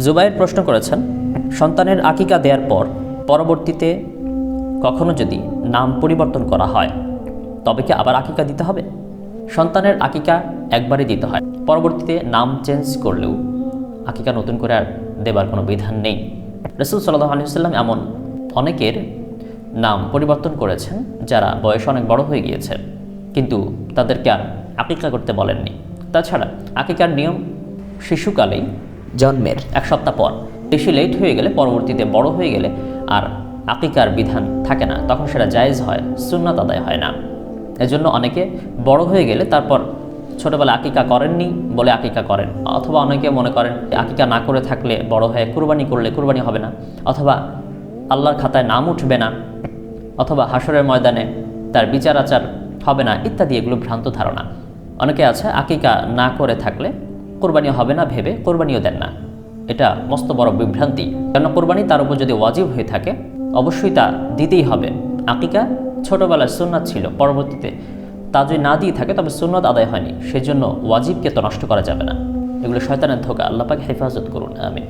জুবাইর প্রশ্ন করেছেন, সন্তানের আকিকা দেওয়ার পর পরবর্তীতে কখনো যদি নাম পরিবর্তন করা হয় তবে কি আবার আকিকা দিতে হবে? সন্তানের আকিকা একবারই দিতে হয়, পরবর্তীতে নাম চেঞ্জ করলেও আকিকা নতুন করে আর দেবার কোনো বিধান নেই। রাসূল সাল্লাল্লাহু আলাইহি ওয়াসাল্লাম এমন অনেকের নাম পরিবর্তন করেছেন যারা বয়স অনেক বড় হয়ে গিয়েছে, কিন্তু তাদেরকে আর আকিকা করতে বলেননি। তাছাড়া আকিকার নিয়ম শিশুকালেই, জন্মের 1 সপ্তাহ পর, বেশি লেট হয়ে গেলে, পরবর্তীতে বড় হয়ে গেলে আর আকিকার বিধান থাকে না, তখন সেটা জায়েজ হয়, সুন্নাত আদায় হয় না। এজন্য অনেকে বড় হয়ে গেলে তারপর ছোটোবেলায় আকিকা করেননি বলে আকিকা করেন, অথবা অনেকে মনে করেন আকিকা না করে থাকলে বড় হয়ে কুরবানি করলে কুরবানি হবে না, অথবা আল্লাহর খাতায় নাম উঠবে না, অথবা হাসরের ময়দানে তার বিচার আচার হবে না ইত্যাদি। এগুলো ভ্রান্ত ধারণা। অনেকে আছে আকিকা না করে থাকলে কোরবানি হবে না ভেবে কোরবানিও দেন না। এটা মস্ত বড় বিভ্রান্তি। কেন কোরবানি তার উপর যদি ওয়াজিব হয়ে থাকে অবশ্যই তা দিতেই হবে। আকিকা ছোটোবেলায় সুন্নাত ছিল, পরবর্তীতে তা যদি না দিয়ে থাকে তবে সুন্নাত আদায় হয়নি, সেজন্য ওয়াজিবকে তো নষ্ট করা যাবে না। এগুলো শয়তানের ধোঁকা। আল্লাহ পাক হেফাজত করুন, আমিন।